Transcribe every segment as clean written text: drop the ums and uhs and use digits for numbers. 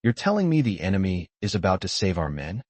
You're telling me the enemy is about to save our men?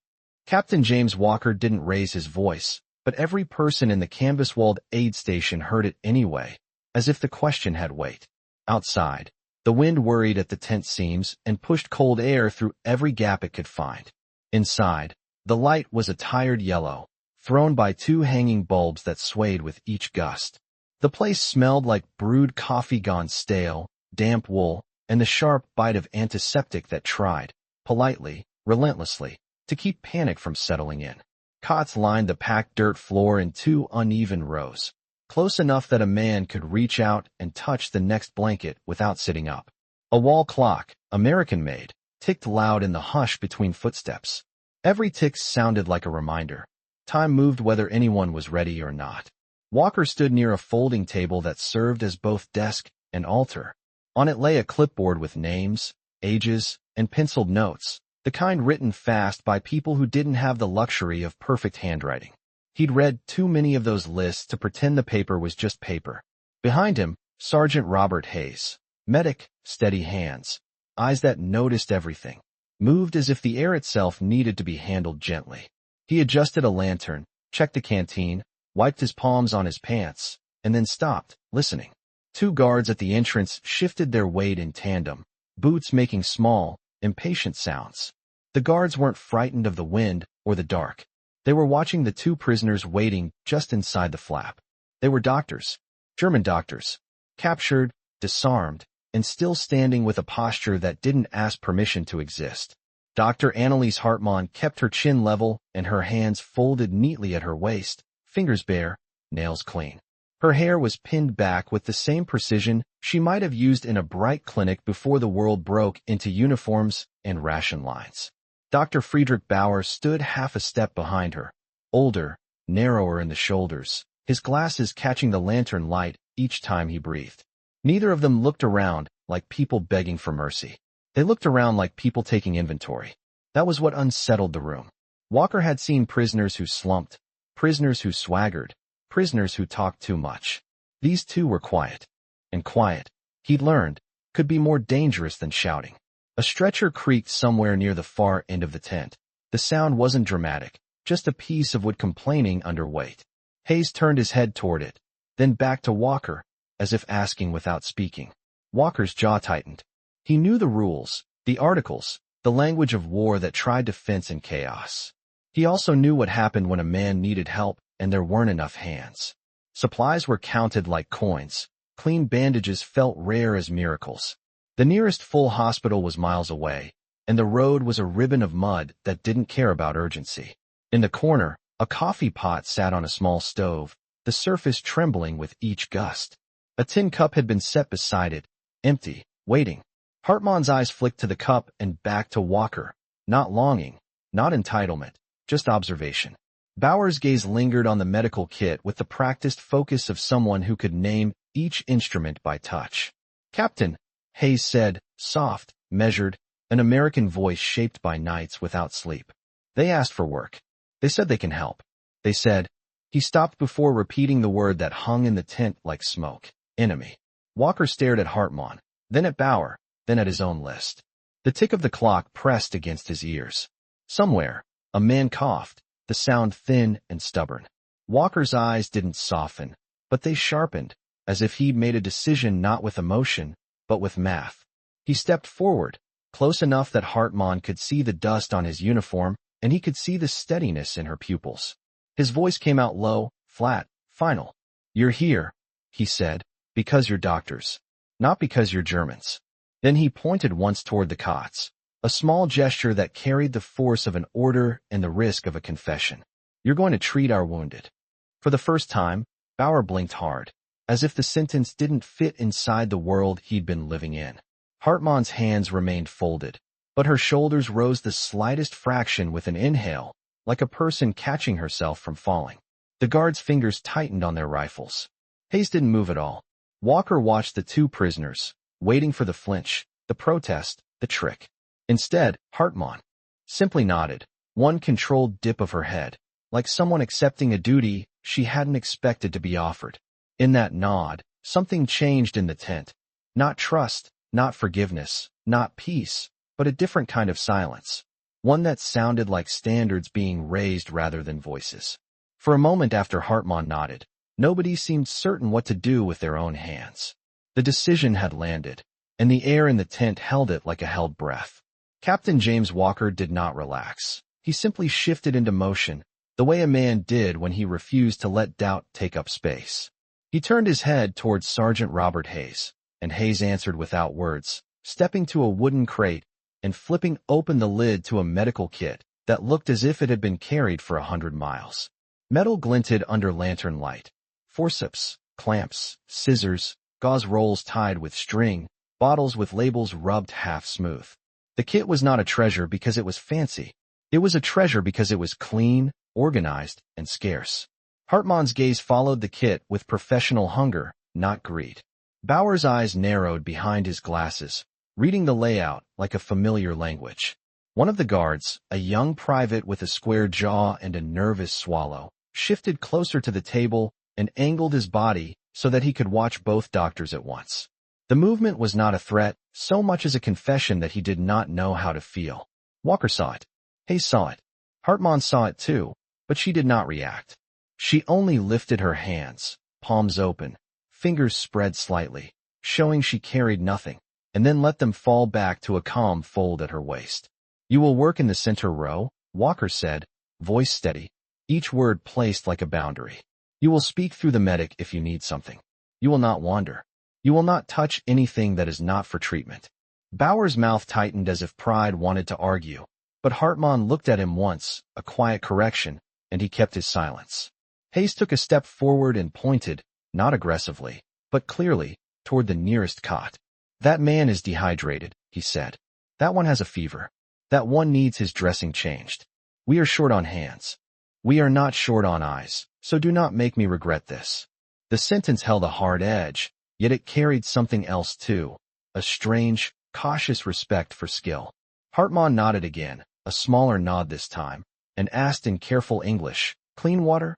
Captain James Walker didn't raise his voice, but every person in the canvas-walled aid station heard it anyway, as if the question had weight. Outside, the wind worried at the tent seams and pushed cold air through every gap it could find. Inside, the light was a tired yellow, thrown by two hanging bulbs that swayed with each gust. The place smelled like brewed coffee gone stale, damp wool, and the sharp bite of antiseptic that tried, politely, relentlessly, to keep panic from settling in. Cots lined the packed dirt floor in two uneven rows, close enough that a man could reach out and touch the next blanket without sitting up. A wall clock, American-made, ticked loud in the hush between footsteps. Every tick sounded like a reminder. Time moved whether anyone was ready or not. Walker stood near a folding table that served as both desk and altar. On it lay a clipboard with names, ages, and penciled notes, the kind written fast by people who didn't have the luxury of perfect handwriting. He'd read too many of those lists to pretend the paper was just paper. Behind him, Sergeant Robert Hayes, medic, steady hands, eyes that noticed everything, moved as if the air itself needed to be handled gently. He adjusted a lantern, checked the canteen, wiped his palms on his pants, and then stopped, listening. Two guards at the entrance shifted their weight in tandem, boots making small, impatient sounds. The guards weren't frightened of the wind or the dark. They were watching the two prisoners waiting just inside the flap. They were doctors, German doctors, captured, disarmed, and still standing with a posture that didn't ask permission to exist. Dr. Anneliese Hartmann kept her chin level and her hands folded neatly at her waist, fingers bare, nails clean. Her hair was pinned back with the same precision she might have used in a bright clinic before the world broke into uniforms and ration lines. Dr. Friedrich Bauer stood half a step behind her, older, narrower in the shoulders, his glasses catching the lantern light each time he breathed. Neither of them looked around like people begging for mercy. They looked around like people taking inventory. That was what unsettled the room. Walker had seen prisoners who slumped, prisoners who swaggered, prisoners who talked too much. These two were quiet. And quiet, he'd learned, could be more dangerous than shouting. A stretcher creaked somewhere near the far end of the tent. The sound wasn't dramatic, just a piece of wood complaining under weight. Hayes turned his head toward it, then back to Walker, as if asking without speaking. Walker's jaw tightened. He knew the rules, the articles, the language of war that tried to fence in chaos. He also knew what happened when a man needed help and there weren't enough hands. Supplies were counted like coins. Clean bandages felt rare as miracles. The nearest full hospital was miles away, and the road was a ribbon of mud that didn't care about urgency. In the corner, a coffee pot sat on a small stove, the surface trembling with each gust. A tin cup had been set beside it, empty, waiting. Hartmann's eyes flicked to the cup and back to Walker. Not longing, not entitlement, just observation. Bauer's gaze lingered on the medical kit with the practiced focus of someone who could name each instrument by touch. "Captain," Hayes said, soft, measured, an American voice shaped by nights without sleep. "They asked for work. They said they can help. They said—" He stopped before repeating the word that hung in the tent like smoke. "Enemy." Walker stared at Hartmann, then at Bauer, then at his own list. The tick of the clock pressed against his ears. Somewhere, a man coughed, the sound thin and stubborn. Walker's eyes didn't soften, but they sharpened, as if he'd made a decision not with emotion, but with math. He stepped forward, close enough that Hartmann could see the dust on his uniform, and he could see the steadiness in her pupils. His voice came out low, flat, final. "You're here," he said, "because you're doctors, not because you're Germans." Then he pointed once toward the cots, a small gesture that carried the force of an order and the risk of a confession. "You're going to treat our wounded." For the first time, Bauer blinked hard, as if the sentence didn't fit inside the world he'd been living in. Hartmann's hands remained folded, but her shoulders rose the slightest fraction with an inhale, like a person catching herself from falling. The guards' fingers tightened on their rifles. Hayes didn't move at all. Walker watched the two prisoners, waiting for the flinch, the protest, the trick. Instead, Hartmann simply nodded, one controlled dip of her head, like someone accepting a duty she hadn't expected to be offered. In that nod, something changed in the tent. Not trust, not forgiveness, not peace, but a different kind of silence. One that sounded like standards being raised rather than voices. For a moment after Hartman nodded, nobody seemed certain what to do with their own hands. The decision had landed, and the air in the tent held it like a held breath. Captain James Walker did not relax. He simply shifted into motion, the way a man did when he refused to let doubt take up space. He turned his head towards Sergeant Robert Hayes, and Hayes answered without words, stepping to a wooden crate and flipping open the lid to a medical kit that looked as if it had been carried for 100 miles. Metal glinted under lantern light. Forceps, clamps, scissors, gauze rolls tied with string, bottles with labels rubbed half smooth. The kit was not a treasure because it was fancy. It was a treasure because it was clean, organized, and scarce. Hartman's gaze followed the kit with professional hunger, not greed. Bauer's eyes narrowed behind his glasses, reading the layout like a familiar language. One of the guards, a young private with a square jaw and a nervous swallow, shifted closer to the table and angled his body so that he could watch both doctors at once. The movement was not a threat, so much as a confession that he did not know how to feel. Walker saw it. Hayes saw it. Hartman saw it too, but she did not react. She only lifted her hands, palms open, fingers spread slightly, showing she carried nothing, and then let them fall back to a calm fold at her waist. "You will work in the center row," Walker said, voice steady, each word placed like a boundary. "You will speak through the medic if you need something. You will not wander. You will not touch anything that is not for treatment." Bauer's mouth tightened as if pride wanted to argue, but Hartman looked at him once, a quiet correction, and he kept his silence. Hayes took a step forward and pointed, not aggressively, but clearly, toward the nearest cot. "That man is dehydrated," he said. "That one has a fever. That one needs his dressing changed. We are short on hands. We are not short on eyes, so do not make me regret this." The sentence held a hard edge, yet it carried something else too, a strange, cautious respect for skill. Hartman nodded again, a smaller nod this time, and asked in careful English, "Clean water?"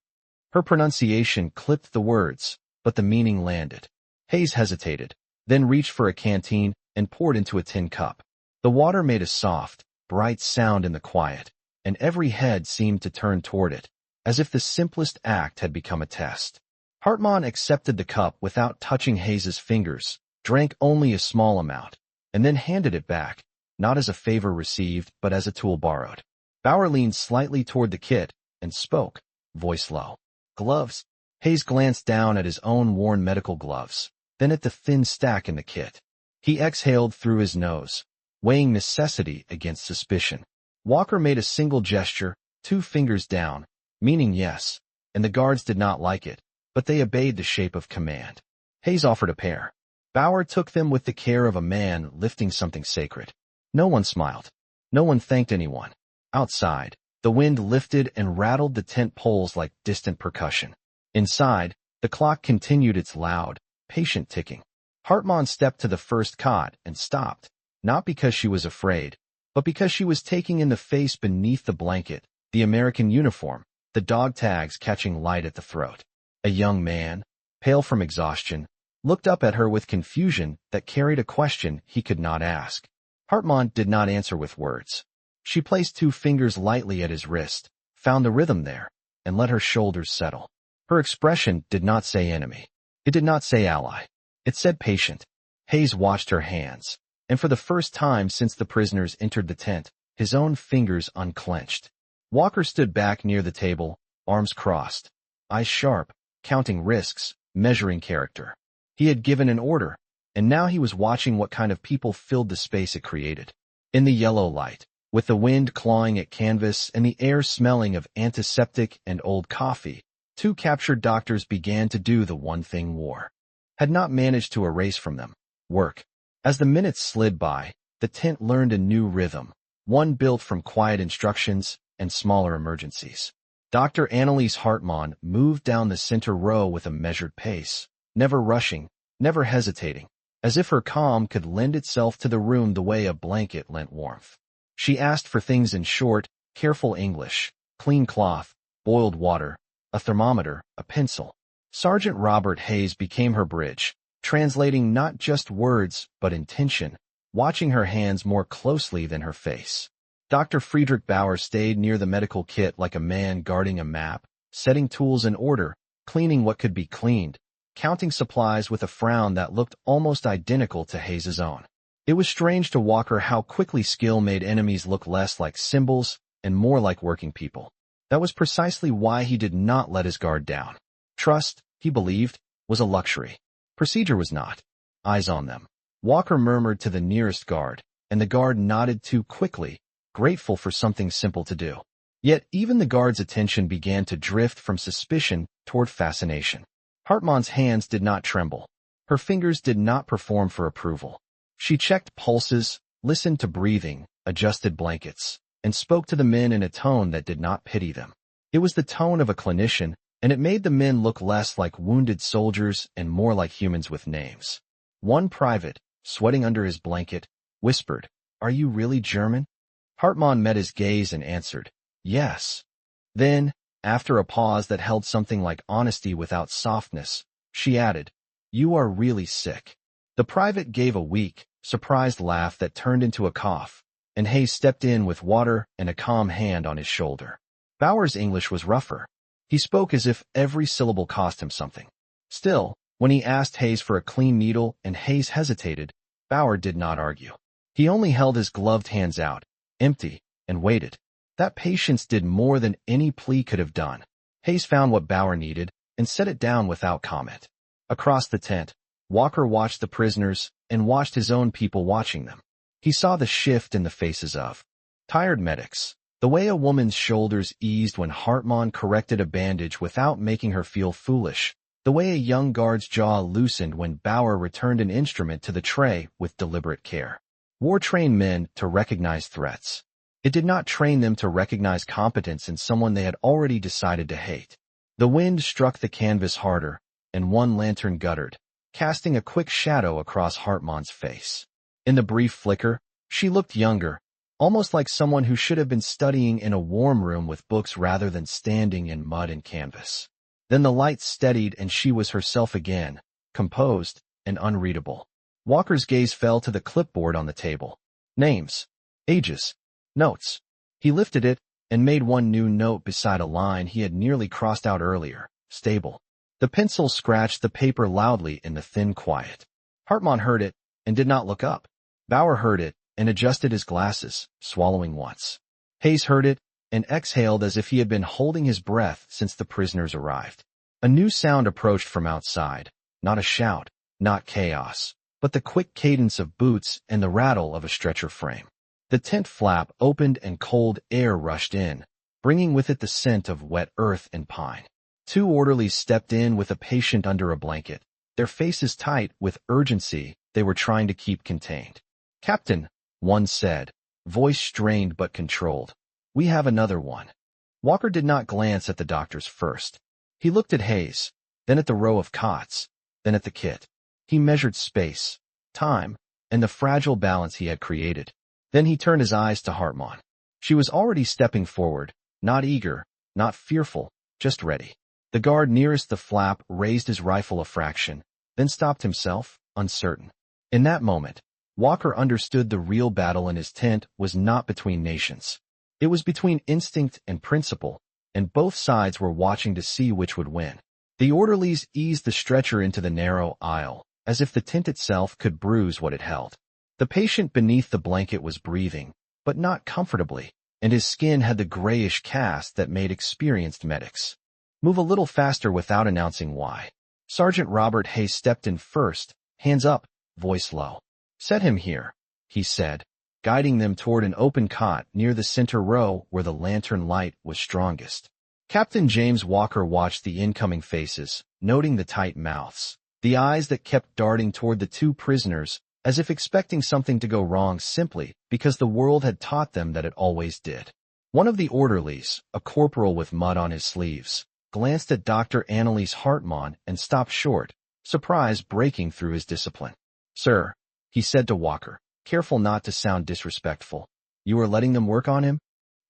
Her pronunciation clipped the words, but the meaning landed. Hayes hesitated, then reached for a canteen and poured into a tin cup. The water made a soft, bright sound in the quiet, and every head seemed to turn toward it, as if the simplest act had become a test. Hartman accepted the cup without touching Hayes's fingers, drank only a small amount, and then handed it back, not as a favor received but as a tool borrowed. Bauer leaned slightly toward the kit and spoke, voice low. "Gloves?" Hayes glanced down at his own worn medical gloves, then at the thin stack in the kit. He exhaled through his nose, weighing necessity against suspicion. Walker made a single gesture, 2 fingers down, meaning yes, and the guards did not like it, but they obeyed the shape of command. Hayes offered a pair. Bauer took them with the care of a man lifting something sacred. No one smiled. No one thanked anyone. Outside, the wind lifted and rattled the tent poles like distant percussion. Inside, the clock continued its loud, patient ticking. Hartman stepped to the first cot and stopped, not because she was afraid, but because she was taking in the face beneath the blanket, the American uniform, the dog tags catching light at the throat. A young man, pale from exhaustion, looked up at her with confusion that carried a question he could not ask. Hartman did not answer with words. She placed 2 fingers lightly at his wrist, found the rhythm there, and let her shoulders settle. Her expression did not say enemy. It did not say ally. It said patient. Hayes watched her hands, and for the first time since the prisoners entered the tent, his own fingers unclenched. Walker stood back near the table, arms crossed, eyes sharp, counting risks, measuring character. He had given an order, and now he was watching what kind of people filled the space it created. In the yellow light, with the wind clawing at canvas and the air smelling of antiseptic and old coffee, 2 captured doctors began to do the one thing war had not managed to erase from them: work. As the minutes slid by, the tent learned a new rhythm, one built from quiet instructions and smaller emergencies. Dr. Annalise Hartman moved down the center row with a measured pace, never rushing, never hesitating, as if her calm could lend itself to the room the way a blanket lent warmth. She asked for things in short, careful English: clean cloth, boiled water, a thermometer, a pencil. Sergeant Robert Hayes became her bridge, translating not just words but intention, watching her hands more closely than her face. Dr. Friedrich Bauer stayed near the medical kit like a man guarding a map, setting tools in order, cleaning what could be cleaned, counting supplies with a frown that looked almost identical to Hayes's own. It was strange to Walker how quickly skill made enemies look less like symbols and more like working people. That was precisely why he did not let his guard down. Trust, he believed, was a luxury. Procedure was not. Eyes on them. Walker murmured to the nearest guard, and the guard nodded too quickly, grateful for something simple to do. Yet even the guard's attention began to drift from suspicion toward fascination. Hartmann's hands did not tremble. Her fingers did not perform for approval. She checked pulses, listened to breathing, adjusted blankets, and spoke to the men in a tone that did not pity them. It was the tone of a clinician, and it made the men look less like wounded soldiers and more like humans with names. One private, sweating under his blanket, whispered, "Are you really German?" Hartmann met his gaze and answered, "Yes." Then, after a pause that held something like honesty without softness, she added, "You are really sick." The private gave a weak, surprised laugh that turned into a cough, and Hayes stepped in with water and a calm hand on his shoulder. Bauer's English was rougher. He spoke as if every syllable cost him something. Still, when he asked Hayes for a clean needle and Hayes hesitated, Bauer did not argue. He only held his gloved hands out, empty, and waited. That patience did more than any plea could have done. Hayes found what Bauer needed and set it down without comment. Across the tent, Walker watched the prisoners and watched his own people watching them. He saw the shift in the faces of tired medics, the way a woman's shoulders eased when Hartmann corrected a bandage without making her feel foolish, the way a young guard's jaw loosened when Bauer returned an instrument to the tray with deliberate care. War trained men to recognize threats. It did not train them to recognize competence in someone they had already decided to hate. The wind struck the canvas harder, and one lantern guttered, casting a quick shadow across Hartmann's face. In the brief flicker, she looked younger, almost like someone who should have been studying in a warm room with books rather than standing in mud and canvas. Then the light steadied and she was herself again, composed and unreadable. Walker's gaze fell to the clipboard on the table. Names, ages, notes. He lifted it and made one new note beside a line he had nearly crossed out earlier, stable. The pencil scratched the paper loudly in the thin quiet. Hartmann heard it and did not look up. Bauer heard it and adjusted his glasses, swallowing once. Hayes heard it and exhaled as if he had been holding his breath since the prisoners arrived. A new sound approached from outside, not a shout, not chaos, but the quick cadence of boots and the rattle of a stretcher frame. The tent flap opened and cold air rushed in, bringing with it the scent of wet earth and pine. Two orderlies stepped in with a patient under a blanket, their faces tight with urgency they were trying to keep contained. "Captain," one said, voice strained but controlled, "we have another one." Walker did not glance at the doctors first. He looked at Hayes, then at the row of cots, then at the kit. He measured space, time, and the fragile balance he had created. Then he turned his eyes to Hartmann. She was already stepping forward, not eager, not fearful, just ready. The guard nearest the flap raised his rifle a fraction, then stopped himself, uncertain. In that moment, Walker understood the real battle in his tent was not between nations. It was between instinct and principle, and both sides were watching to see which would win. The orderlies eased the stretcher into the narrow aisle, as if the tent itself could bruise what it held. The patient beneath the blanket was breathing, but not comfortably, and his skin had the grayish cast that made experienced medics move a little faster without announcing why. Sergeant Robert Hayes stepped in first, hands up, voice low. "Set him here," he said, guiding them toward an open cot near the center row where the lantern light was strongest. Captain James Walker watched the incoming faces, noting the tight mouths, the eyes that kept darting toward the two prisoners, as if expecting something to go wrong simply because the world had taught them that it always did. One of the orderlies, a corporal with mud on his sleeves, glanced at Dr. Anneliese Hartmann and stopped short, surprise breaking through his discipline. "Sir," he said to Walker, careful not to sound disrespectful, "you are letting them work on him?"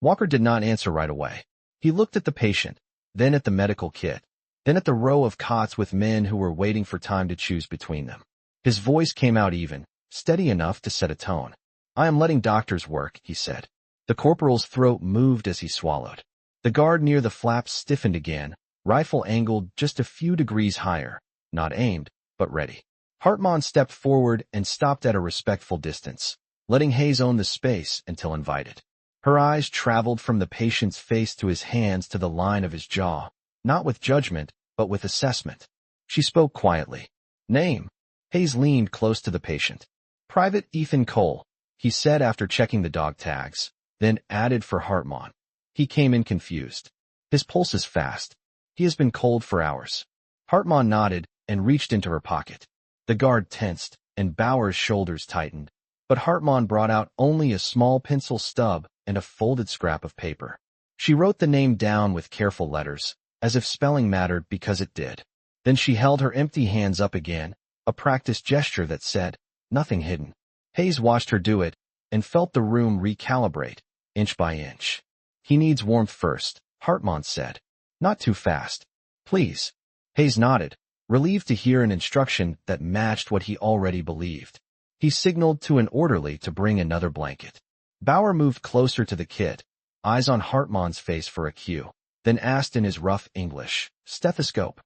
Walker did not answer right away. He looked at the patient, then at the medical kit, then at the row of cots with men who were waiting for time to choose between them. His voice came out even, steady enough to set a tone. "I am letting doctors work," he said. The corporal's throat moved as he swallowed. The guard near the flaps stiffened again, rifle angled just a few degrees higher, not aimed, but ready. Hartman stepped forward and stopped at a respectful distance, letting Hayes own the space until invited. Her eyes traveled from the patient's face to his hands to the line of his jaw, not with judgment, but with assessment. She spoke quietly. "Name?" Hayes leaned close to the patient. "Private Ethan Cole," he said after checking the dog tags, then added for Hartman. He came in confused. "His pulse is fast. He has been cold for hours." Hartman nodded and reached into her pocket. The guard tensed, and Bauer's shoulders tightened, but Hartman brought out only a small pencil stub and a folded scrap of paper. She wrote the name down with careful letters, as if spelling mattered because it did. Then she held her empty hands up again, a practiced gesture that said, "Nothing hidden." Hayes watched her do it, and felt the room recalibrate, inch by inch. "He needs warmth first," Hartman said. "Not too fast. Please." Hayes nodded, relieved to hear an instruction that matched what he already believed. He signaled to an orderly to bring another blanket. Bauer moved closer to the kit, eyes on Hartman's face for a cue, then asked in his rough English, "Stethoscope?"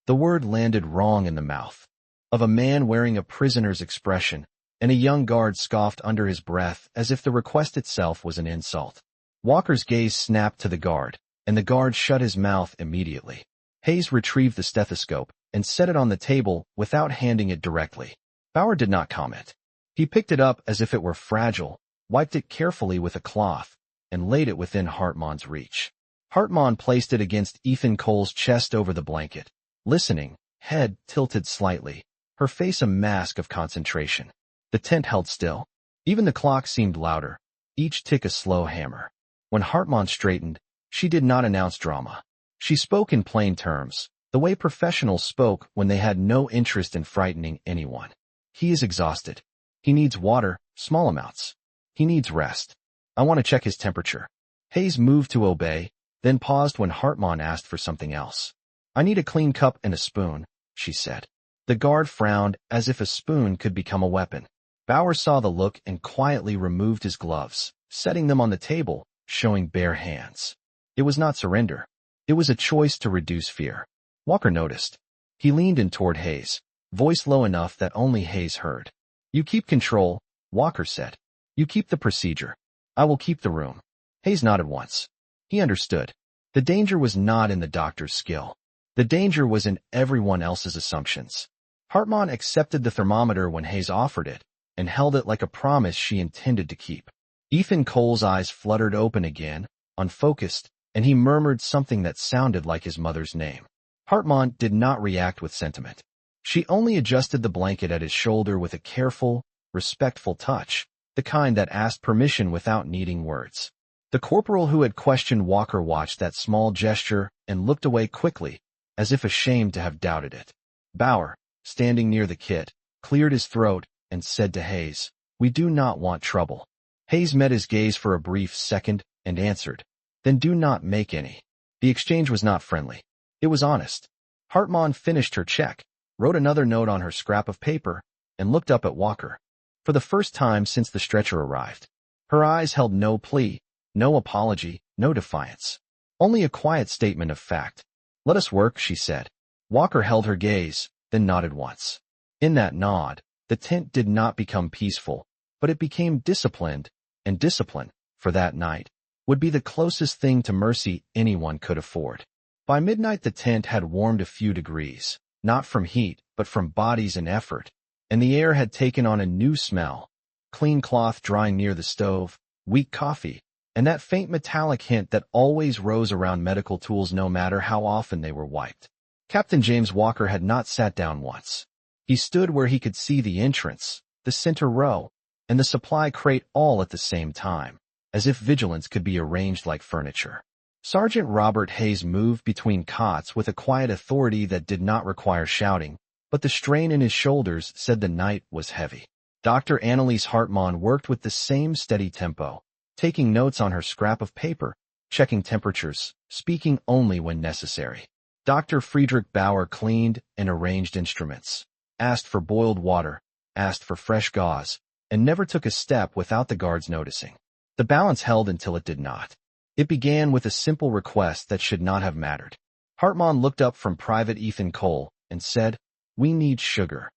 The word landed wrong in the mouth of a man wearing a prisoner's expression, and a young guard scoffed under his breath as if the request itself was an insult. Walker's gaze snapped to the guard, and the guard shut his mouth immediately. Hayes retrieved the stethoscope and set it on the table without handing it directly. Bauer did not comment. He picked it up as if it were fragile, wiped it carefully with a cloth, and laid it within Hartman's reach. Hartman placed it against Ethan Cole's chest over the blanket, listening, head tilted slightly, her face a mask of concentration. The tent held still. Even the clock seemed louder, each tick a slow hammer. When Hartman straightened, she did not announce drama. She spoke in plain terms, the way professionals spoke when they had no interest in frightening anyone. "He is exhausted. He needs water, small amounts. He needs rest. I want to check his temperature." Hayes moved to obey, then paused when Hartman asked for something else. "I need a clean cup and a spoon," she said. The guard frowned as if a spoon could become a weapon. Bauer saw the look and quietly removed his gloves, setting them on the table, showing bare hands. It was not surrender. It was a choice to reduce fear. Walker noticed. He leaned in toward Hayes, voice low enough that only Hayes heard. "You keep control," Walker said. "You keep the procedure. I will keep the room." Hayes nodded once. He understood. The danger was not in the doctor's skill. The danger was in everyone else's assumptions. Hartman accepted the thermometer when Hayes offered it, and held it like a promise she intended to keep. Ethan Cole's eyes fluttered open again, unfocused, and he murmured something that sounded like his mother's name. Hartman did not react with sentiment. She only adjusted the blanket at his shoulder with a careful, respectful touch, the kind that asked permission without needing words. The corporal who had questioned Walker watched that small gesture and looked away quickly, as if ashamed to have doubted it. Bauer, standing near the kit, cleared his throat and said to Hayes, "We do not want trouble." Hayes met his gaze for a brief second and answered, "Then do not make any." The exchange was not friendly. It was honest. Hartman finished her check, wrote another note on her scrap of paper, and looked up at Walker. For the first time since the stretcher arrived, her eyes held no plea, no apology, no defiance. Only a quiet statement of fact. "Let us work," she said. Walker held her gaze, then nodded once. In that nod, the tent did not become peaceful, but it became disciplined, and discipline, for that night, would be the closest thing to mercy anyone could afford. By midnight the tent had warmed a few degrees, not from heat, but from bodies and effort, and the air had taken on a new smell, clean cloth drying near the stove, weak coffee, and that faint metallic hint that always rose around medical tools no matter how often they were wiped. Captain James Walker had not sat down once. He stood where he could see the entrance, the center row, and the supply crate all at the same time, as if vigilance could be arranged like furniture. Sergeant Robert Hayes moved between cots with a quiet authority that did not require shouting, but the strain in his shoulders said the night was heavy. Dr. Annalise Hartman worked with the same steady tempo, taking notes on her scrap of paper, checking temperatures, speaking only when necessary. Dr. Friedrich Bauer cleaned and arranged instruments, asked for boiled water, asked for fresh gauze, and never took a step without the guards noticing. The balance held until it did not. It began with a simple request that should not have mattered. Hartman looked up from Private Ethan Cole and said, "We need sugar."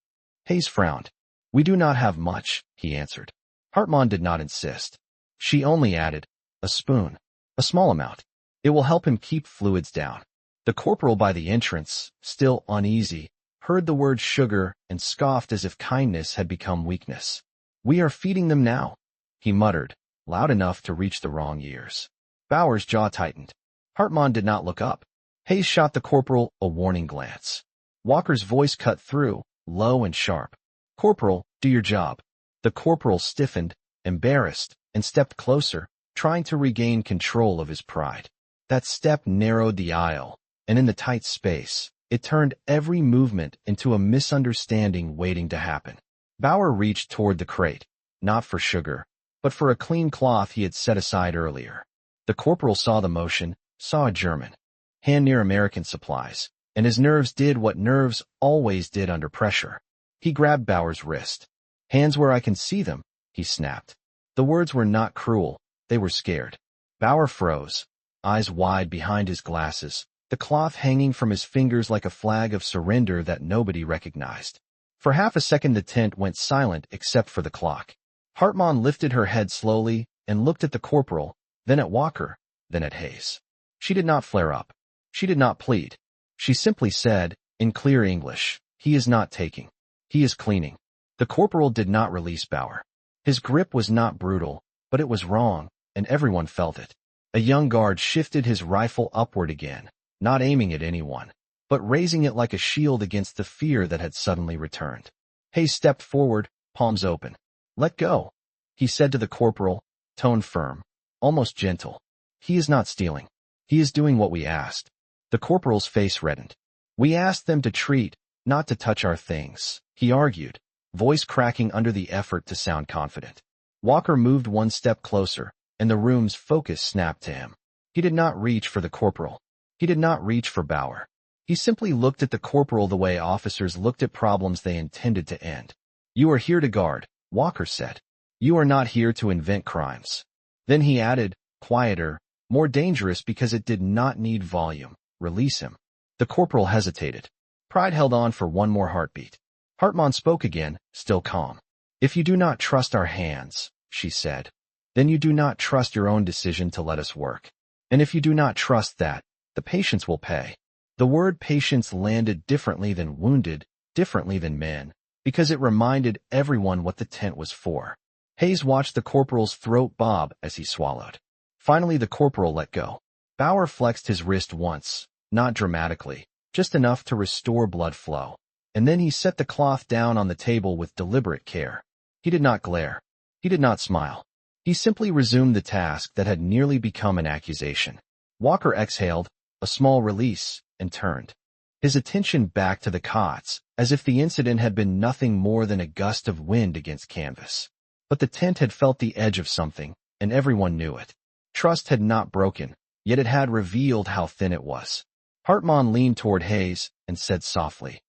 Hayes frowned. "We do not have much," he answered. Hartman did not insist. She only added, "A spoon. A small amount. It will help him keep fluids down." The corporal by the entrance, still uneasy, heard the word sugar and scoffed as if kindness had become weakness. "We are feeding them now," he muttered, loud enough to reach the wrong ears. Bauer's jaw tightened. Hartman did not look up. Hayes shot the corporal a warning glance. Walker's voice cut through, low and sharp. "Corporal, do your job." The corporal stiffened, embarrassed, and stepped closer, trying to regain control of his pride. That step narrowed the aisle, and in the tight space, it turned every movement into a misunderstanding waiting to happen. Bauer reached toward the crate, not for sugar, but for a clean cloth he had set aside earlier. The corporal saw the motion, saw a German hand near American supplies, and his nerves did what nerves always did under pressure. He grabbed Bauer's wrist. "Hands where I can see them," he snapped. The words were not cruel, they were scared. Bauer froze, eyes wide behind his glasses, the cloth hanging from his fingers like a flag of surrender that nobody recognized. For half a second the tent went silent except for the clock. Hartman lifted her head slowly and looked at the corporal, then at Walker, then at Hayes. She did not flare up. She did not plead. She simply said, in clear English, "He is not taking. He is cleaning." The corporal did not release Bauer. His grip was not brutal, but it was wrong, and everyone felt it. A young guard shifted his rifle upward again, not aiming at anyone, but raising it like a shield against the fear that had suddenly returned. Hayes stepped forward, palms open. "Let go," he said to the corporal, tone firm, almost gentle. "He is not stealing. He is doing what we asked." The corporal's face reddened. "We asked them to treat, not to touch our things," he argued, voice cracking under the effort to sound confident. Walker moved one step closer, and the room's focus snapped to him. He did not reach for the corporal. He did not reach for Bauer. He simply looked at the corporal the way officers looked at problems they intended to end. "You are here to guard," Walker said. "You are not here to invent crimes." Then he added, quieter, more dangerous because it did not need volume, "Release him." The corporal hesitated. Pride held on for one more heartbeat. Hartman spoke again, still calm. "If you do not trust our hands," she said, "then you do not trust your own decision to let us work. And if you do not trust that, the patients will pay." The word patients landed differently than wounded, differently than men, because it reminded everyone what the tent was for. Hayes watched the corporal's throat bob as he swallowed. Finally the corporal let go. Bauer flexed his wrist once, not dramatically, just enough to restore blood flow. And then he set the cloth down on the table with deliberate care. He did not glare. He did not smile. He simply resumed the task that had nearly become an accusation. Walker exhaled, a small release, and turned. His attention back to the cots, as if the incident had been nothing more than a gust of wind against canvas. But the tent had felt the edge of something, and everyone knew it. Trust had not broken, yet it had revealed how thin it was. Hartman leaned toward Hayes and said softly,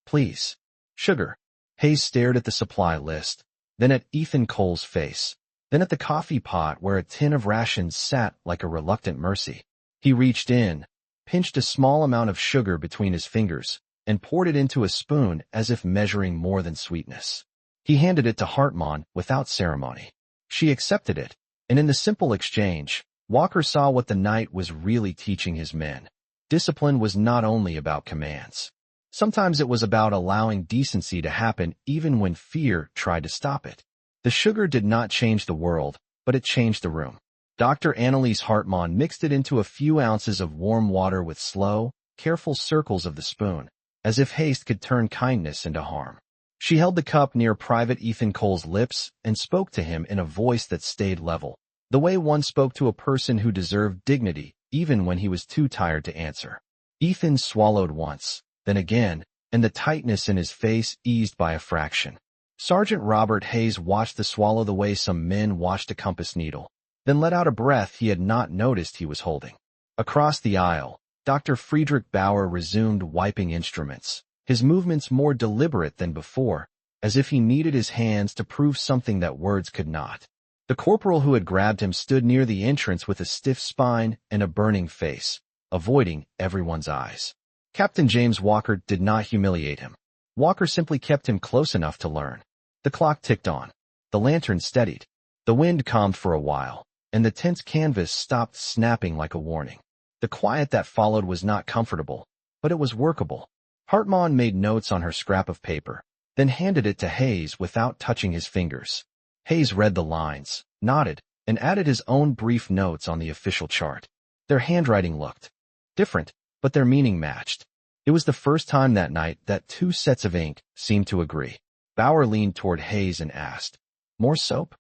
"Please. Sugar." Hayes stared at the supply list, then at Ethan Cole's face, then at the coffee pot where a tin of rations sat like a reluctant mercy. He reached in, pinched a small amount of sugar between his fingers, and poured it into a spoon as if measuring more than sweetness. He handed it to Hartman without ceremony. She accepted it, and in the simple exchange, Walker saw what the night was really teaching his men. Discipline was not only about commands. Sometimes it was about allowing decency to happen even when fear tried to stop it. The sugar did not change the world, but it changed the room. Dr. Annalise Hartman mixed it into a few ounces of warm water with slow, careful circles of the spoon, as if haste could turn kindness into harm. She held the cup near Private Ethan Cole's lips and spoke to him in a voice that stayed level, the way one spoke to a person who deserved dignity even when he was too tired to answer. Ethan swallowed once, then again, and the tightness in his face eased by a fraction. Sergeant Robert Hayes watched the swallow the way some men watched a compass needle, then let out a breath he had not noticed he was holding. Across the aisle, Dr. Friedrich Bauer resumed wiping instruments, his movements more deliberate than before, as if he needed his hands to prove something that words could not. The corporal who had grabbed him stood near the entrance with a stiff spine and a burning face, avoiding everyone's eyes. Captain James Walker did not humiliate him. Walker simply kept him close enough to learn. The clock ticked on. The lantern steadied. The wind calmed for a while, and the tense canvas stopped snapping like a warning. The quiet that followed was not comfortable, but it was workable. Hartman made notes on her scrap of paper, then handed it to Hayes without touching his fingers. Hayes read the lines, nodded, and added his own brief notes on the official chart. Their handwriting looked different, but their meaning matched. It was the first time that night that two sets of ink seemed to agree. Bauer leaned toward Hayes and asked, "More soap?"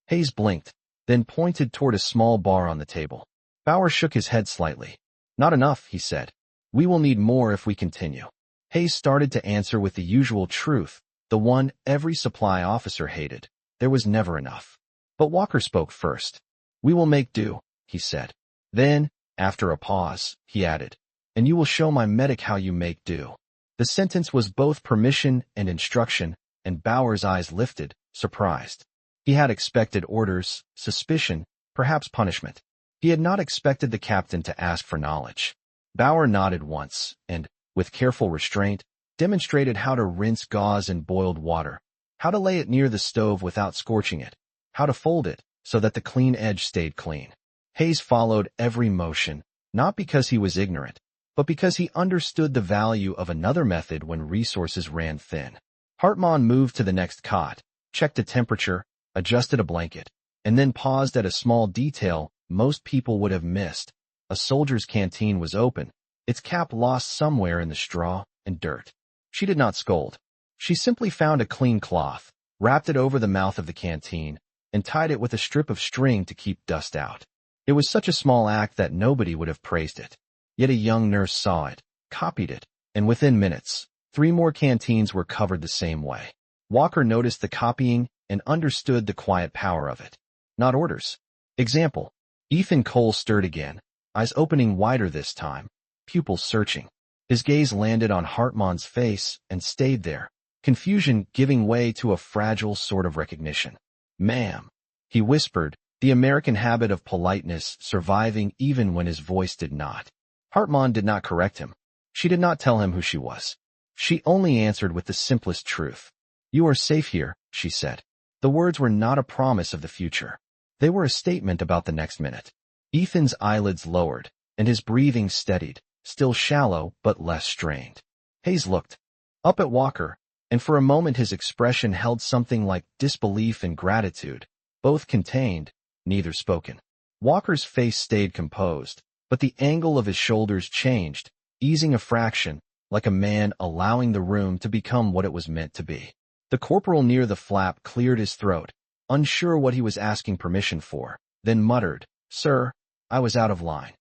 Hayes blinked, then pointed toward a small bar on the table. Bauer shook his head slightly. "Not enough," he said. "We will need more if we continue." Hayes started to answer with the usual truth, the one every supply officer hated. There was never enough. But Walker spoke first. "We will make do," he said. Then, after a pause, he added, "And you will show my medic how you make do." The sentence was both permission and instruction, and Bauer's eyes lifted, surprised. He had expected orders, suspicion, perhaps punishment. He had not expected the captain to ask for knowledge. Bauer nodded once, and, with careful restraint, demonstrated how to rinse gauze in boiled water, how to lay it near the stove without scorching it, how to fold it so that the clean edge stayed clean. Hayes followed every motion, not because he was ignorant, but because he understood the value of another method when resources ran thin. Hartman moved to the next cot, checked the temperature, adjusted a blanket, and then paused at a small detail most people would have missed. A soldier's canteen was open, its cap lost somewhere in the straw and dirt. She did not scold. She simply found a clean cloth, wrapped it over the mouth of the canteen, and tied it with a strip of string to keep dust out. It was such a small act that nobody would have praised it. Yet a young nurse saw it, copied it, and within minutes, 3 more canteens were covered the same way. Walker noticed the copying and understood the quiet power of it. Not orders. Example. Ethan Cole stirred again, eyes opening wider this time, pupils searching. His gaze landed on Hartman's face and stayed there, confusion giving way to a fragile sort of recognition. "Ma'am," he whispered, the American habit of politeness surviving even when his voice did not. Hartman did not correct him. She did not tell him who she was. She only answered with the simplest truth. "You are safe here," she said. The words were not a promise of the future. They were a statement about the next minute. Ethan's eyelids lowered, and his breathing steadied, still shallow but less strained. Hayes looked up at Walker, and for a moment his expression held something like disbelief and gratitude, both contained, neither spoken. Walker's face stayed composed, but the angle of his shoulders changed, easing a fraction, like a man allowing the room to become what it was meant to be. The corporal near the flap cleared his throat, unsure what he was asking permission for, then muttered, "Sir, I was out of line."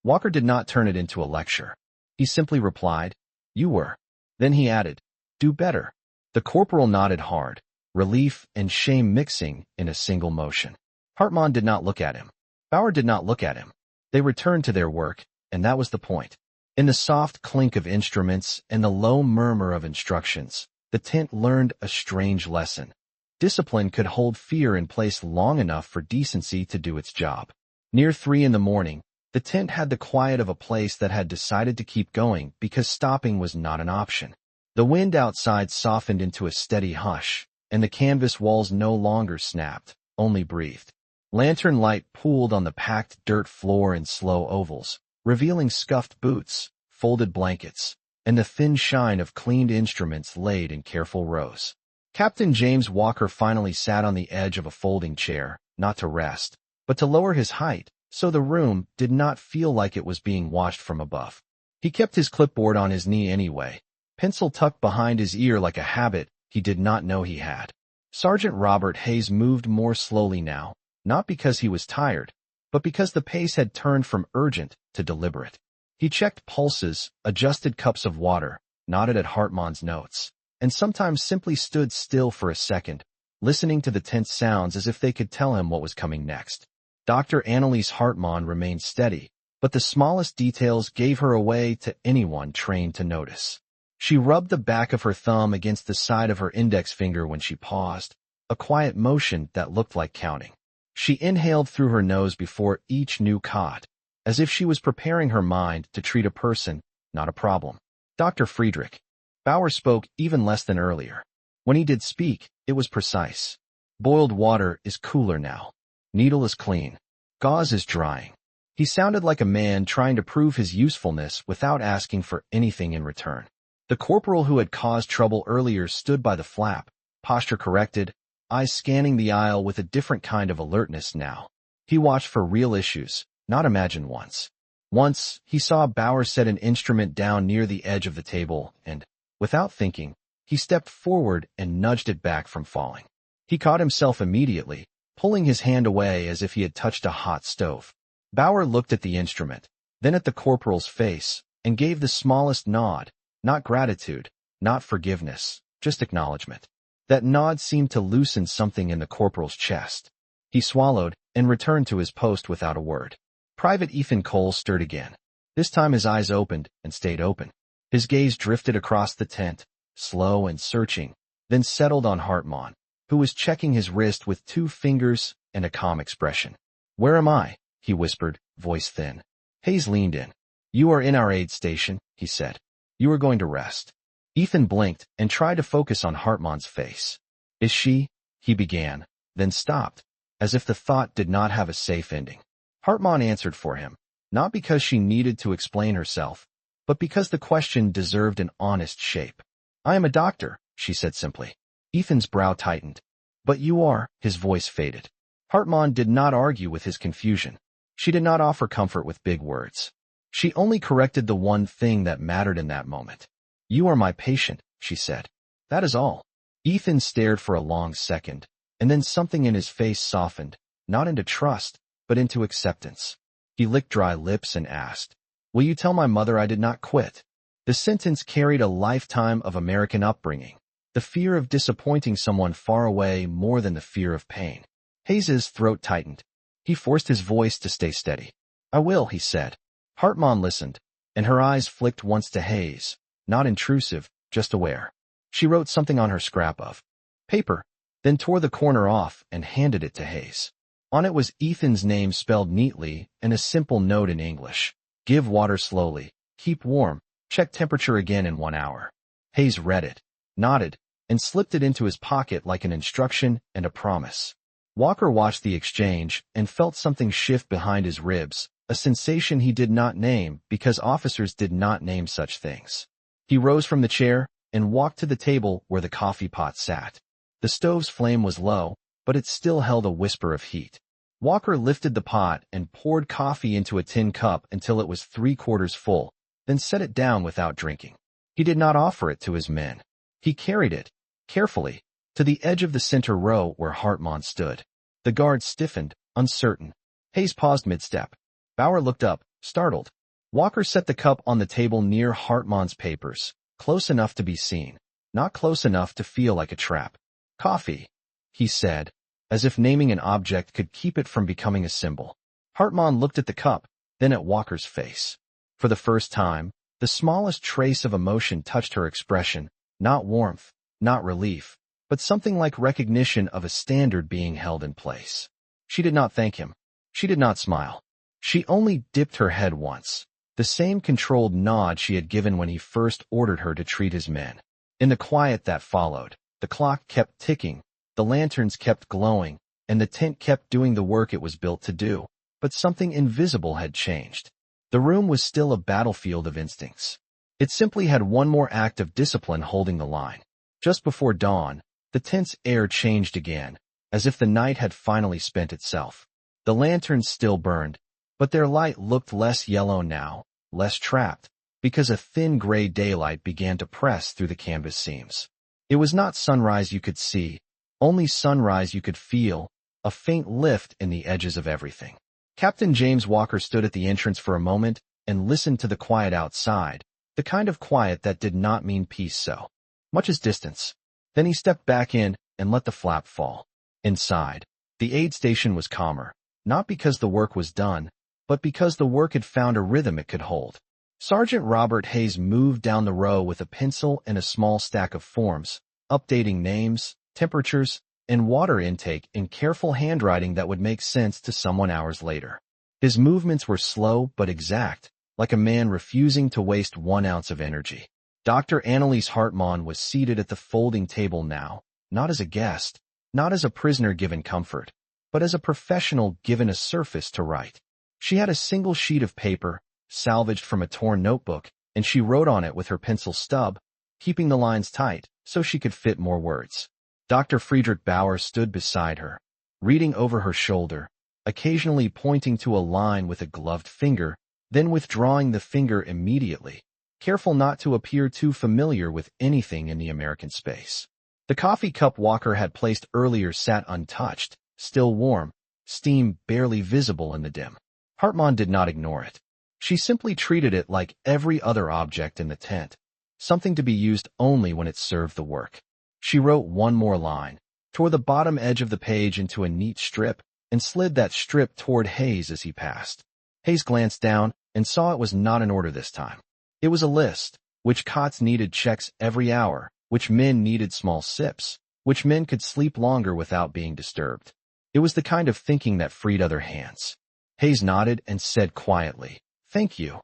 Walker did not turn it into a lecture. He simply replied, "You were." Then he added, "Do better." The corporal nodded hard, relief and shame mixing in a single motion. Hartman did not look at him. Bauer did not look at him. They returned to their work, and that was the point. In the soft clink of instruments and the low murmur of instructions, the tent learned a strange lesson. Discipline could hold fear in place long enough for decency to do its job. Near 3 in the morning, the tent had the quiet of a place that had decided to keep going because stopping was not an option. The wind outside softened into a steady hush, and the canvas walls no longer snapped, only breathed. Lantern light pooled on the packed dirt floor in slow ovals, revealing scuffed boots, folded blankets, and the thin shine of cleaned instruments laid in careful rows. Captain James Walker finally sat on the edge of a folding chair, not to rest, but to lower his height, so the room did not feel like it was being watched from above. He kept his clipboard on his knee anyway, pencil tucked behind his ear like a habit he did not know he had. Sergeant Robert Hayes moved more slowly now, not because he was tired, but because the pace had turned from urgent to deliberate. He checked pulses, adjusted cups of water, nodded at Hartman's notes, and sometimes simply stood still for a second, listening to the tense sounds as if they could tell him what was coming next. Dr. Annalise Hartman remained steady, but the smallest details gave her away to anyone trained to notice. She rubbed the back of her thumb against the side of her index finger when she paused, a quiet motion that looked like counting. She inhaled through her nose before each new cot, as if she was preparing her mind to treat a person, not a problem. Dr. Friedrich. Bauer spoke even less than earlier. When he did speak, it was precise. Boiled water is cooler now. Needle is clean. Gauze is drying. He sounded like a man trying to prove his usefulness without asking for anything in return. The corporal who had caused trouble earlier stood by the flap, posture corrected, eyes scanning the aisle with a different kind of alertness now. He watched for real issues, not imagined ones. Once, he saw Bauer set an instrument down near the edge of the table and, without thinking, he stepped forward and nudged it back from falling. He caught himself immediately, pulling his hand away as if he had touched a hot stove. Bauer looked at the instrument, then at the corporal's face, and gave the smallest nod, not gratitude, not forgiveness, just acknowledgement. That nod seemed to loosen something in the corporal's chest. He swallowed and returned to his post without a word. Private Ethan Cole stirred again. This time his eyes opened and stayed open. His gaze drifted across the tent, slow and searching, then settled on Hartmann, who was checking his wrist with 2 fingers and a calm expression. "Where am I?" he whispered, voice thin. Hayes leaned in. "You are in our aid station," he said. "You are going to rest." Ethan blinked and tried to focus on Hartmann's face. "Is she?" he began, then stopped, as if the thought did not have a safe ending. Hartmann answered for him, not because she needed to explain herself, but because the question deserved an honest shape. "I am a doctor," she said simply. Ethan's brow tightened. "But you are," his voice faded. Hartmann did not argue with his confusion. She did not offer comfort with big words. She only corrected the one thing that mattered in that moment. "You are my patient," she said. "That is all." Ethan stared for a long second, and then something in his face softened, not into trust, but into acceptance. He licked dry lips and asked, "Will you tell my mother I did not quit?" The sentence carried a lifetime of American upbringing, the fear of disappointing someone far away more than the fear of pain. Hayes's throat tightened. He forced his voice to stay steady. "I will," he said. Hartmann listened, and her eyes flicked once to Hayes, not intrusive, just aware. She wrote something on her scrap of paper, then tore the corner off and handed it to Hayes. On it was Ethan's name spelled neatly and a simple note in English. "Give water slowly, keep warm, check temperature again in 1 hour." Hayes read it, nodded, and slipped it into his pocket like an instruction and a promise. Walker watched the exchange and felt something shift behind his ribs, a sensation he did not name because officers did not name such things. He rose from the chair and walked to the table where the coffee pot sat. The stove's flame was low, but it still held a whisper of heat. Walker lifted the pot and poured coffee into a tin cup until it was 3/4 full, then set it down without drinking. He did not offer it to his men. He carried it, carefully, to the edge of the center row where Hartmann stood. The guard stiffened, uncertain. Hayes paused mid-step. Bauer looked up, startled. Walker set the cup on the table near Hartmann's papers, close enough to be seen, not close enough to feel like a trap. "Coffee," he said, as if naming an object could keep it from becoming a symbol. Hartmann looked at the cup, then at Walker's face. For the first time, the smallest trace of emotion touched her expression, not warmth, not relief, but something like recognition of a standard being held in place. She did not thank him. She did not smile. She only dipped her head once, the same controlled nod she had given when he first ordered her to treat his men. In the quiet that followed, the clock kept ticking, the lanterns kept glowing, and the tent kept doing the work it was built to do, but something invisible had changed. The room was still a battlefield of instincts. It simply had one more act of discipline holding the line. Just before dawn, the tent's air changed again, as if the night had finally spent itself. The lanterns still burned, but their light looked less yellow now, less trapped, because a thin gray daylight began to press through the canvas seams. It was not sunrise you could see, only sunrise you could feel, a faint lift in the edges of everything. Captain James Walker stood at the entrance for a moment and listened to the quiet outside, the kind of quiet that did not mean peace so much as distance. Then he stepped back in and let the flap fall. Inside, the aid station was calmer, not because the work was done, but because the work had found a rhythm it could hold. Sergeant Robert Hayes moved down the row with a pencil and a small stack of forms, updating names, temperatures, and water intake in careful handwriting that would make sense to someone hours later. His movements were slow but exact, like a man refusing to waste 1 ounce of energy. Dr. Anneliese Hartmann was seated at the folding table now, not as a guest, not as a prisoner given comfort, but as a professional given a surface to write. She had a single sheet of paper, salvaged from a torn notebook, and she wrote on it with her pencil stub, keeping the lines tight so she could fit more words. Dr. Friedrich Bauer stood beside her, reading over her shoulder, occasionally pointing to a line with a gloved finger, then withdrawing the finger immediately, careful not to appear too familiar with anything in the American space. The coffee cup Walker had placed earlier sat untouched, still warm, steam barely visible in the dim. Hartmann did not ignore it. She simply treated it like every other object in the tent, something to be used only when it served the work. She wrote one more line, tore the bottom edge of the page into a neat strip, and slid that strip toward Hayes as he passed. Hayes glanced down and saw it was not in order this time. It was a list, which cots needed checks every hour, which men needed small sips, which men could sleep longer without being disturbed. It was the kind of thinking that freed other hands. Hayes nodded and said quietly, "Thank you,"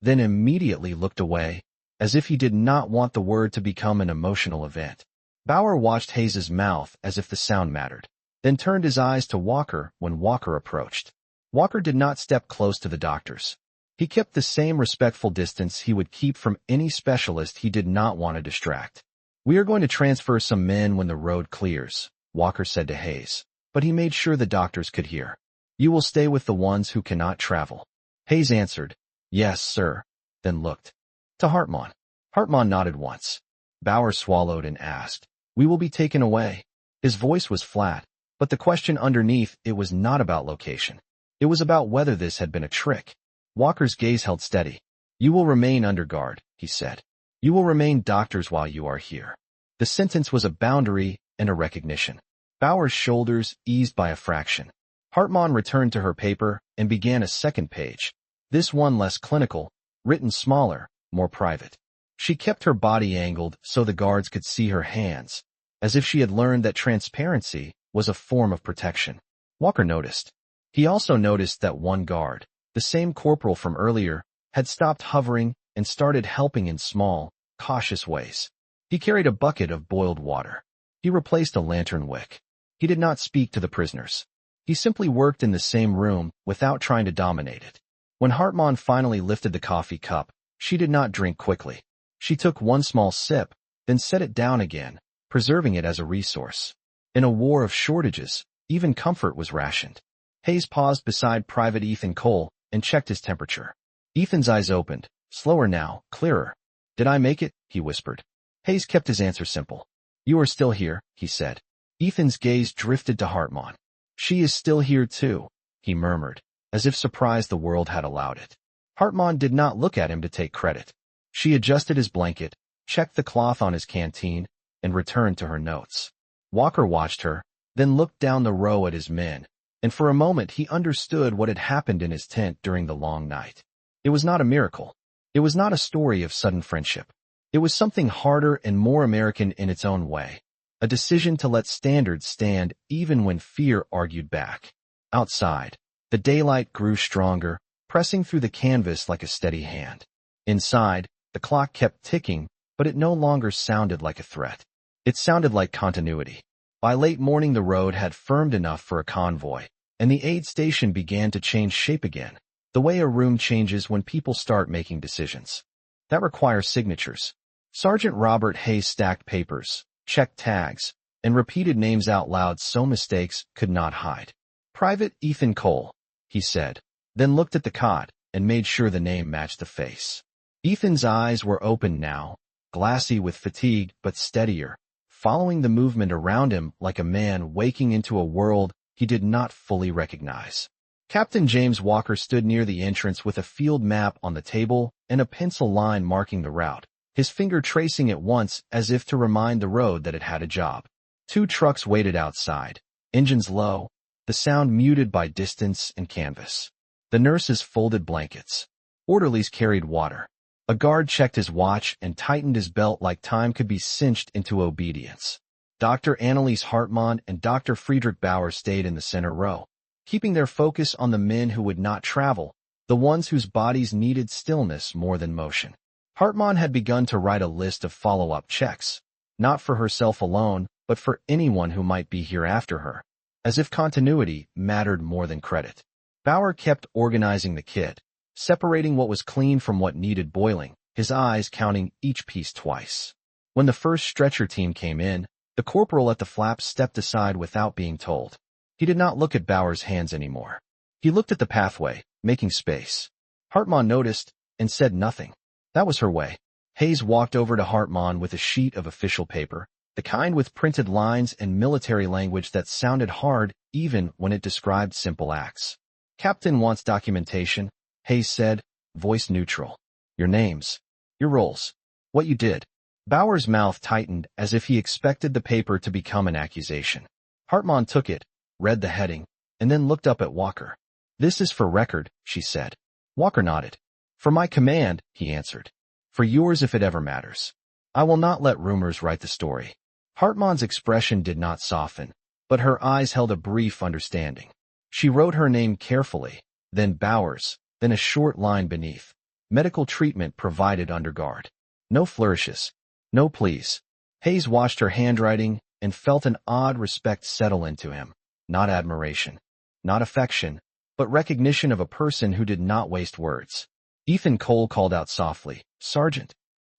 then immediately looked away, as if he did not want the word to become an emotional event. Bauer watched Hayes's mouth as if the sound mattered, then turned his eyes to Walker when Walker approached. Walker did not step close to the doctors. He kept the same respectful distance he would keep from any specialist he did not want to distract. "We are going to transfer some men when the road clears," Walker said to Hayes, but he made sure the doctors could hear. "You will stay with the ones who cannot travel." Hayes answered, "Yes, sir," then looked to Hartmann. Hartmann nodded once. Bauer swallowed and asked, "We will be taken away." His voice was flat, but the question underneath it was not about location. It was about whether this had been a trick. Walker's gaze held steady. "You will remain under guard," he said. "You will remain doctors while you are here." The sentence was a boundary and a recognition. Bauer's shoulders eased by a fraction. Hartmann returned to her paper and began a second page, this one less clinical, written smaller, more private. She kept her body angled so the guards could see her hands, as if she had learned that transparency was a form of protection. Walker noticed. He also noticed that one guard, the same corporal from earlier, had stopped hovering and started helping in small, cautious ways. He carried a bucket of boiled water. He replaced a lantern wick. He did not speak to the prisoners. He simply worked in the same room without trying to dominate it. When Hartmann finally lifted the coffee cup, she did not drink quickly. She took one small sip, then set it down again, preserving it as a resource. In a war of shortages, even comfort was rationed. Hayes paused beside Private Ethan Cole and checked his temperature. Ethan's eyes opened, slower now, clearer. "Did I make it?" he whispered. Hayes kept his answer simple. "You are still here," he said. Ethan's gaze drifted to Hartmann. "She is still here too," he murmured, as if surprised the world had allowed it. Hartmann did not look at him to take credit. She adjusted his blanket, checked the cloth on his canteen, and returned to her notes. Walker watched her, then looked down the row at his men, and for a moment he understood what had happened in his tent during the long night. It was not a miracle. It was not a story of sudden friendship. It was something harder and more American in its own way. A decision to let standards stand even when fear argued back. Outside, the daylight grew stronger, pressing through the canvas like a steady hand. Inside, the clock kept ticking, but it no longer sounded like a threat. It sounded like continuity. By late morning the road had firmed enough for a convoy, and the aid station began to change shape again, the way a room changes when people start making decisions. That requires signatures. Sergeant Robert Hayes stacked papers, checked tags, and repeated names out loud so mistakes could not hide. "Private Ethan Cole," he said, then looked at the cot and made sure the name matched the face. Ethan's eyes were open now, glassy with fatigue but steadier, following the movement around him like a man waking into a world he did not fully recognize. Captain James Walker stood near the entrance with a field map on the table and a pencil line marking the route, his finger tracing it once as if to remind the road that it had a job. 2 trucks waited outside, engines low, the sound muted by distance and canvas. The nurses folded blankets. Orderlies carried water. A guard checked his watch and tightened his belt like time could be cinched into obedience. Dr. Anneliese Hartmann and Dr. Friedrich Bauer stayed in the center row, keeping their focus on the men who would not travel, the ones whose bodies needed stillness more than motion. Hartmann had begun to write a list of follow-up checks, not for herself alone, but for anyone who might be here after her, as if continuity mattered more than credit. Bauer kept organizing the kit, separating what was clean from what needed boiling, his eyes counting each piece twice. When the first stretcher team came in, the corporal at the flap stepped aside without being told. He did not look at Bauer's hands anymore. He looked at the pathway, making space. Hartmann noticed and said nothing. That was her way. Hayes walked over to Hartmann with a sheet of official paper, the kind with printed lines and military language that sounded hard even when it described simple acts. "Captain wants documentation," Hayes said, voice neutral. "Your names. Your roles. What you did." Bauer's mouth tightened as if he expected the paper to become an accusation. Hartmann took it, read the heading, and then looked up at Walker. "This is for record," she said. Walker nodded. "For my command," he answered. "For yours if it ever matters. I will not let rumors write the story." Hartmann's expression did not soften, but her eyes held a brief understanding. She wrote her name carefully, then Bauer's, then a short line beneath. Medical treatment provided under guard. No flourishes. No please. Hayes watched her handwriting and felt an odd respect settle into him. Not admiration, not affection, but recognition of a person who did not waste words. Ethan Cole called out softly, "Sergeant."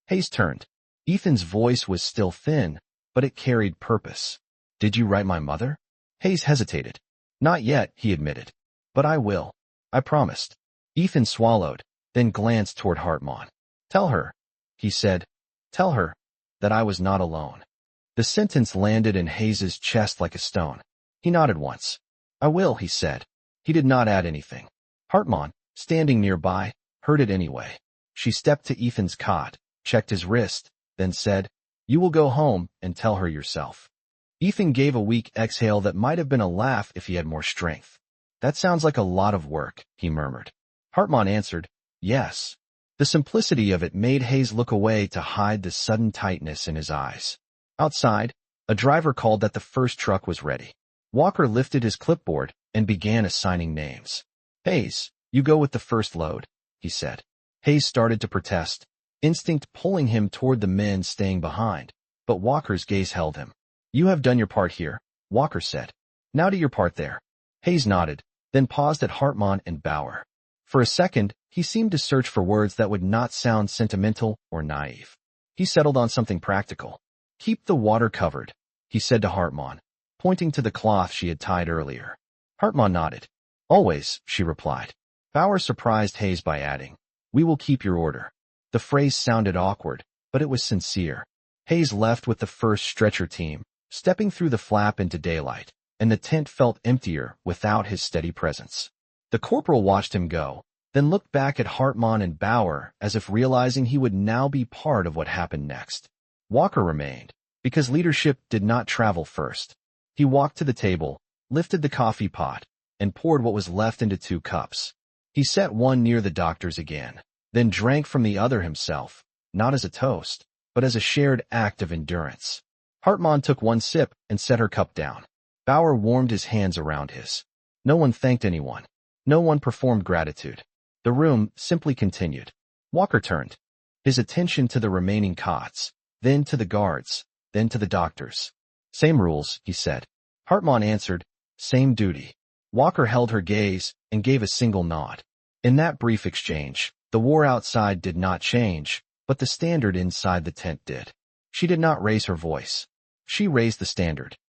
Hayes turned. Ethan's voice was still thin, but it carried purpose. "Did you write my mother?" Hayes hesitated. "Not yet," he admitted. "But I will. I promised." Ethan swallowed, then glanced toward Hartmann. "Tell her," he said. "Tell her that I was not alone." The sentence landed in Hayes's chest like a stone. He nodded once. "I will," he said. He did not add anything. Hartmann, standing nearby, heard it anyway. She stepped to Ethan's cot, checked his wrist, then said, "You will go home and tell her yourself." Ethan gave a weak exhale that might have been a laugh if he had more strength. "That sounds like a lot of work," he murmured. Hartmann answered, "Yes." The simplicity of it made Hayes look away to hide the sudden tightness in his eyes. Outside, a driver called that the first truck was ready. Walker lifted his clipboard and began assigning names. "Hayes, you go with the first load," he said. Hayes started to protest, instinct pulling him toward the men staying behind, but Walker's gaze held him. "You have done your part here," Walker said. "Now do your part there." Hayes nodded, then paused at Hartmann and Bauer. For a second, he seemed to search for words that would not sound sentimental or naive. He settled on something practical. "Keep the water covered," he said to Hartmann, pointing to the cloth she had tied earlier. Hartmann nodded. "Always," she replied. Bauer surprised Hayes by adding, "We will keep your order." The phrase sounded awkward, but it was sincere. Hayes left with the first stretcher team, stepping through the flap into daylight, and the tent felt emptier without his steady presence. The corporal watched him go, then looked back at Hartmann and Bauer as if realizing he would now be part of what happened next. Walker remained, because leadership did not travel first. He walked to the table, lifted the coffee pot, and poured what was left into 2 cups. He set one near the doctor's again, then drank from the other himself, not as a toast, but as a shared act of endurance. Hartmann took 1 sip and set her cup down. Bauer warmed his hands around his. No one thanked anyone. No one performed gratitude. The room simply continued. Walker turned, his attention to the remaining cots, then to the guards, then to the doctors. "Same rules," he said. Hartmann answered, "Same duty." Walker held her gaze and gave a single nod. In that brief exchange, the war outside did not change, but the standard inside the tent did. She did not raise her voice. She raised the standard.